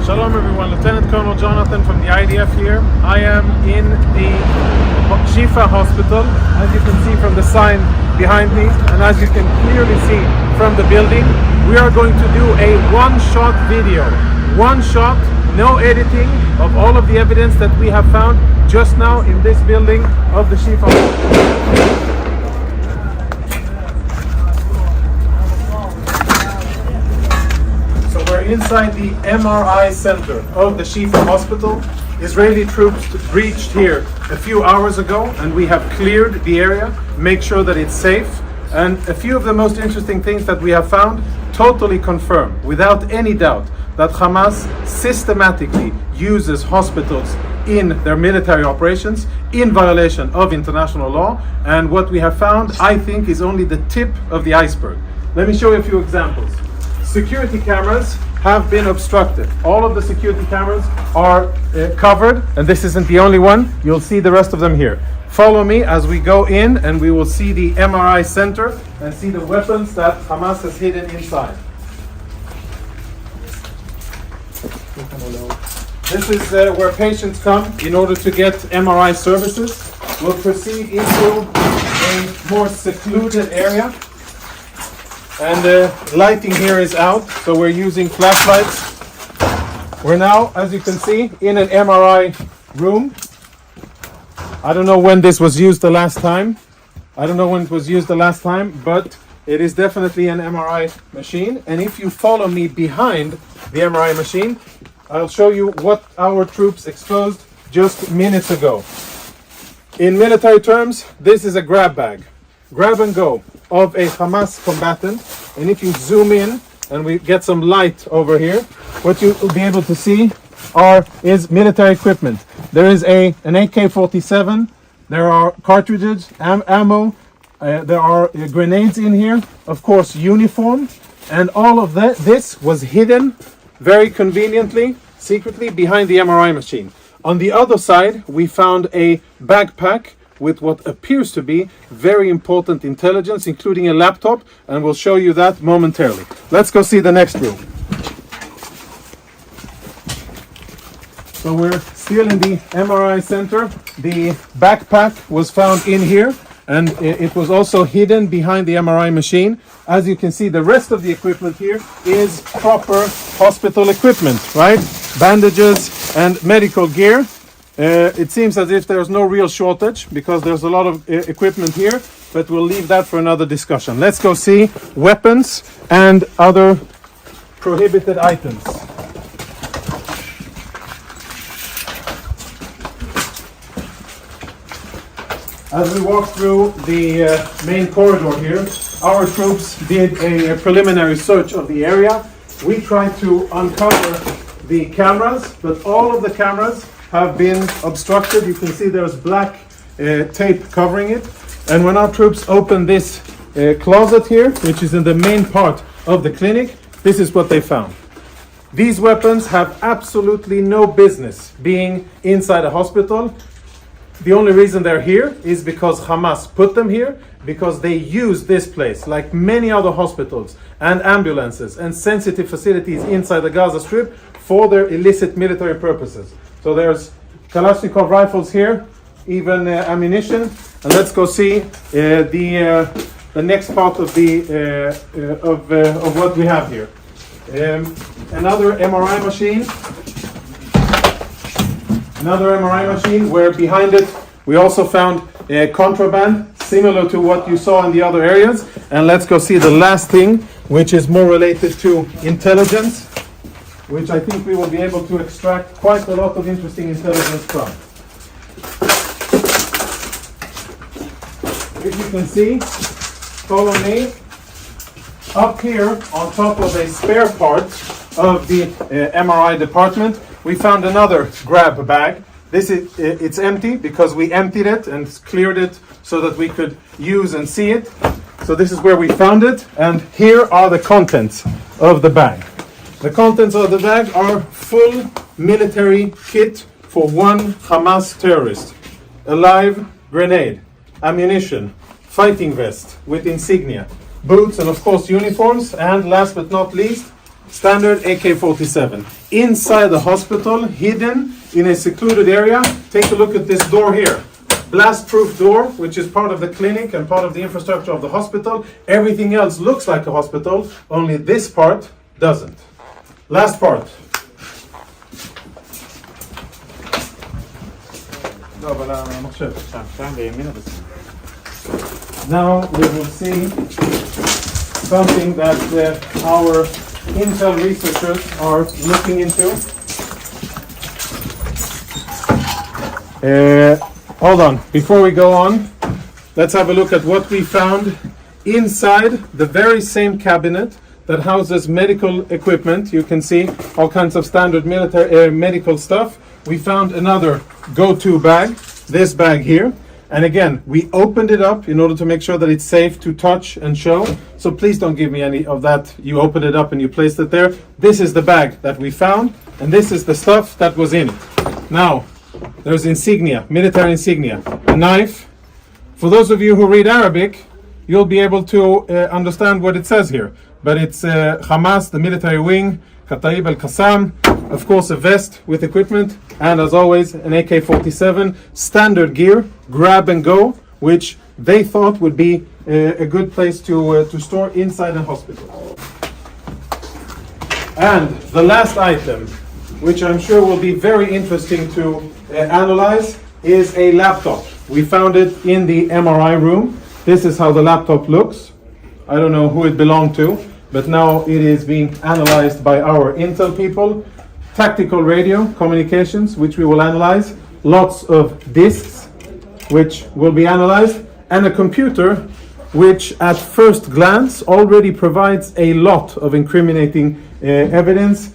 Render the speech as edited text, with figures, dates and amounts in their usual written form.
Shalom everyone, Lieutenant Colonel Jonathan from the IDF here. I am in the Shifa hospital, as you can see from the sign behind me, and as you can clearly see from the building. We are going to do a one-shot video, one shot, no editing, of all of the evidence that we have found just now in this building of the Shifa hospital. Inside the MRI center of the Shifa hospital. Israeli troops breached here a few hours ago, and we have cleared the area, make sure that it's safe. And a few of the most interesting things that we have found totally confirm, without any doubt, that Hamas systematically uses hospitals in their military operations in violation of international law. And what we have found, I think, is only the tip of the iceberg. Let me show you a few examples. Security cameras have been obstructed. All of the security cameras are covered, and this isn't the only one. You'll see the rest of them here. Follow me as we go in, and we will see the MRI center and see the weapons that Hamas has hidden inside. This is where patients come in order to get MRI services. We'll proceed into a more secluded area. And the lighting here is out, so we're using flashlights. We're now, as you can see, in an MRI room. I don't know when this was used the last time. But it is definitely an MRI machine. And if you follow me behind the MRI machine, I'll show you what our troops exposed just minutes ago. In military terms, this is a grab bag. Grab and go of a Hamas combatant, and if you zoom in and we get some light over here, what you will be able to see is military equipment. There is an AK-47, there are cartridges, ammo, there are grenades in here, of course uniform, and all of this was hidden very conveniently, secretly behind the MRI machine. On the other side, we found a backpack with what appears to be very important intelligence, including a laptop, and we'll show you that momentarily. Let's go see the next room. So we're still in the MRI center. The backpack was found in here, and it was also hidden behind the MRI machine. As you can see, the rest of the equipment here is proper hospital equipment, right? Bandages and medical gear. It seems as if there's no real shortage because there's a lot of equipment here, but we'll leave that for another discussion. Let's go see weapons and other prohibited items. As we walk through the main corridor here, our troops did a preliminary search of the area. We tried to uncover the cameras, but all of the cameras have been obstructed. You can see there's black tape covering it. And when our troops opened this closet here, which is in the main part of the clinic, this is what they found. These weapons have absolutely no business being inside a hospital. The only reason they're here is because Hamas put them here, because they use this place, like many other hospitals and ambulances and sensitive facilities inside the Gaza Strip, for their illicit military purposes. So there's Kalashnikov rifles here, even ammunition. And let's go see the next part of what we have here. Another MRI machine, where behind it we also found contraband, similar to what you saw in the other areas. And let's go see the last thing, which is more related to intelligence, which I think we will be able to extract quite a lot of interesting intelligence from. If you can see, follow me, up here on top of a spare part of the MRI department, we found another grab bag. It's empty because we emptied it and cleared it so that we could use and see it. So this is where we found it, and here are the contents of the bag. The contents of the bag are full military kit for one Hamas terrorist. A live grenade, ammunition, fighting vest with insignia, boots, and of course uniforms, and last but not least, standard AK-47. Inside the hospital, hidden in a secluded area. Take a look at this door here. Blast-proof door, which is part of the clinic and part of the infrastructure of the hospital. Everything else looks like a hospital, only this part doesn't. Last part. Now we will see something that our Intel researchers are looking into. Hold on, before we go on, let's have a look at what we found inside the very same cabinet that houses medical equipment. You can see all kinds of standard military medical stuff. We found another go-to bag, this bag here. And again, we opened it up in order to make sure that it's safe to touch and show. So please don't give me any of that. You opened it up and you placed it there. This is the bag that we found, and this is the stuff that was in it. Now, there's insignia, military insignia, a knife. For those of you who read Arabic, you'll be able to understand what it says here. But it's Hamas, the military wing, Kataib al-Qassam, of course a vest with equipment, and as always an AK-47, standard gear, grab and go, which they thought would be a good place to store inside a hospital. And the last item, which I'm sure will be very interesting to analyze, is a laptop. We found it in the MRI room. This is how the laptop looks. I don't know who it belonged to, but now it is being analyzed by our Intel people. Tactical radio communications, which we will analyze. Lots of disks, which will be analyzed. And a computer, which at first glance already provides a lot of incriminating evidence.